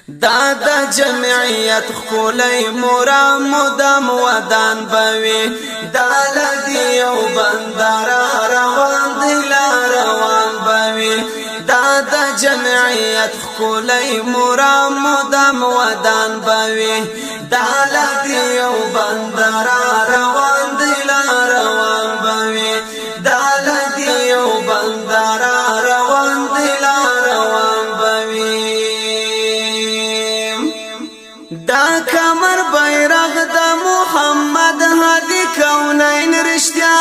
دا د جمعیت خولای مورا مدام ودان بوي دا لدی او بندر روان دی روان بوي دا د جمعیت خولای مورا مدام ودان بوي دا لدی او بندر روان دی روان بوي دا لدی او بندر روان دی روان بوي دا کمر بیرغ د محمد هادي کونین رشتیا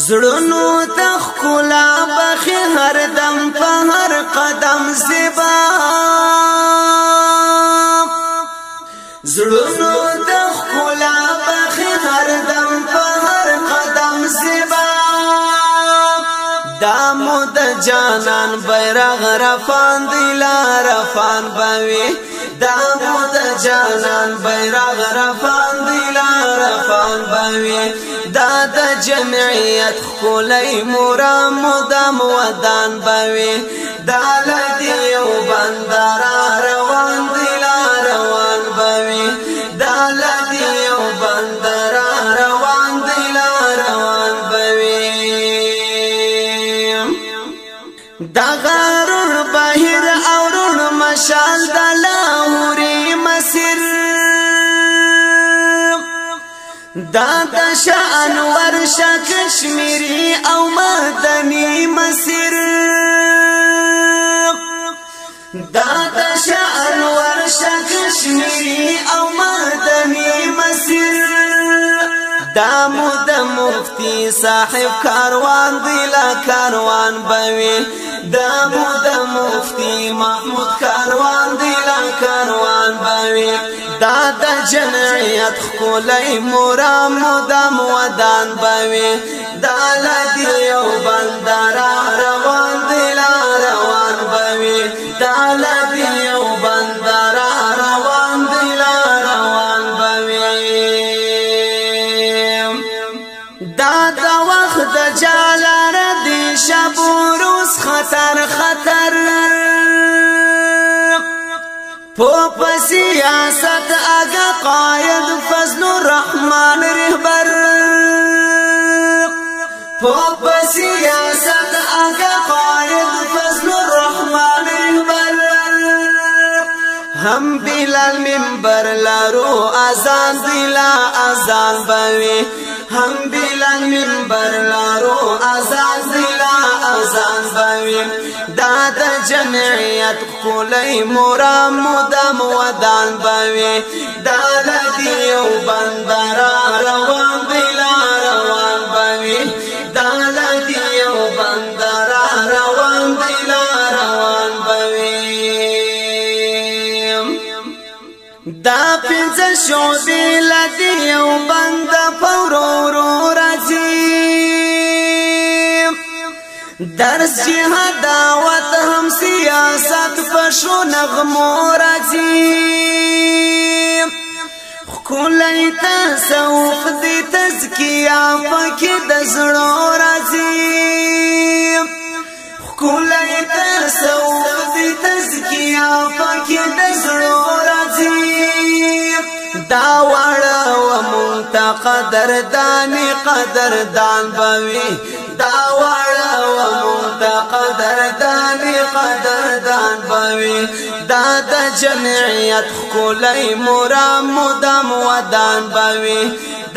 زړونو تخکلا بخي هر دم په هر قدم زیبا زړونو تخکلا بخي هر دم په هر قدم زیبا دامو د جانان بیرغ رفان دیلا رفان بوي دامو د جانان بیرغ رفان دیلا رفان بوي دا د جمعیت خولای مورا مدام ودان بوي دا لدی او بندر روان دیلا روان بوي دا لدی او بندر روان دیلا روان بوي دا غارون بهر اورون مشال د لاهوري مسیر دا د شان ورش کشمیری او مدنی مسیر دا د شان ورش کشمیری او مدنی مسیر دامو د مفتی صاحب کاروان دیلا کاروان بوي دامو د مفتی محمود کاروان دیلا کاروان بوي دا د جمعیت خولای مورا مدام ودان بوي دا لدی او بندر روان دیلا روان بوي دا لدی او بندر روان دیلا روان بوي دا د وخت د جالار دی شبوروس خطر خطر پوپ سیاست اگا قائد فضل الرحمن رهبر پوپ سیاست اگا قائد فضل الرحمن رهبر هم بلال منبر لارو اذان دیلا اذان بوي هم بلال منبر لارو اذان دیلا اذان بوي دا د جمعیت خولای مورا مدام ودان بوي دا لدی او بندر روان دیلا روان بوي دا لدی او بندر روان دیلا روان بوي دا پنځه شعبې لدی او بند پورو راځي درس جهاد دعوت هم سیاست پشو نغمو راځي خولای تصوف دی تزکیه پکې د زړه راځي خولای تصوف دی تزکیه پکې د زړه راځي دا وړه و منتقدر دانی قدردان بوي دا وړه و منتقدر دانی قدردان بوي دا د جمعیت خولای مورا مدام ودان بوي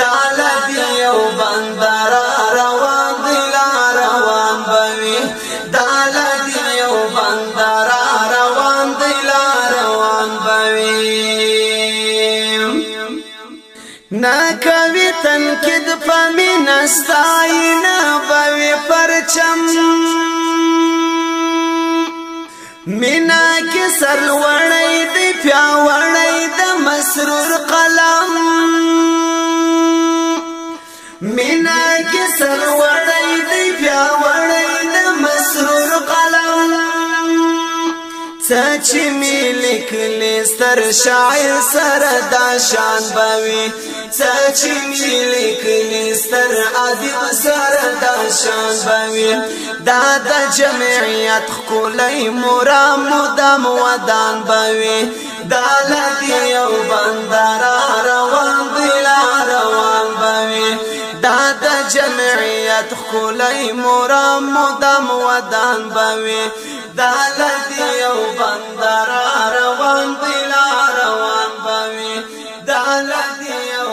دا لدی او بندر روان دیلا روان بوي دا لدی او بندر روان دیلا روان بوي ناکوی تنکید پمین استاینا بوی پرچم مینا کی سرلوڑی دی پیاوڑی د مسرور قلم مینا کی سرلوڑی دی پیاوڑی د مسرور قلم سچ ملک لستر شاعر سر دا شان بوي سچ ملک لستر ادیب سر دا شان بوي دا د جمعیت خلای مرام مدام ودان بوي دالدی یو بندر روان بلا روان بوي داد جمعیت خلای مرام مدام ودان بوي دالدی یو بندر روان بلا روان بوي دالدی یو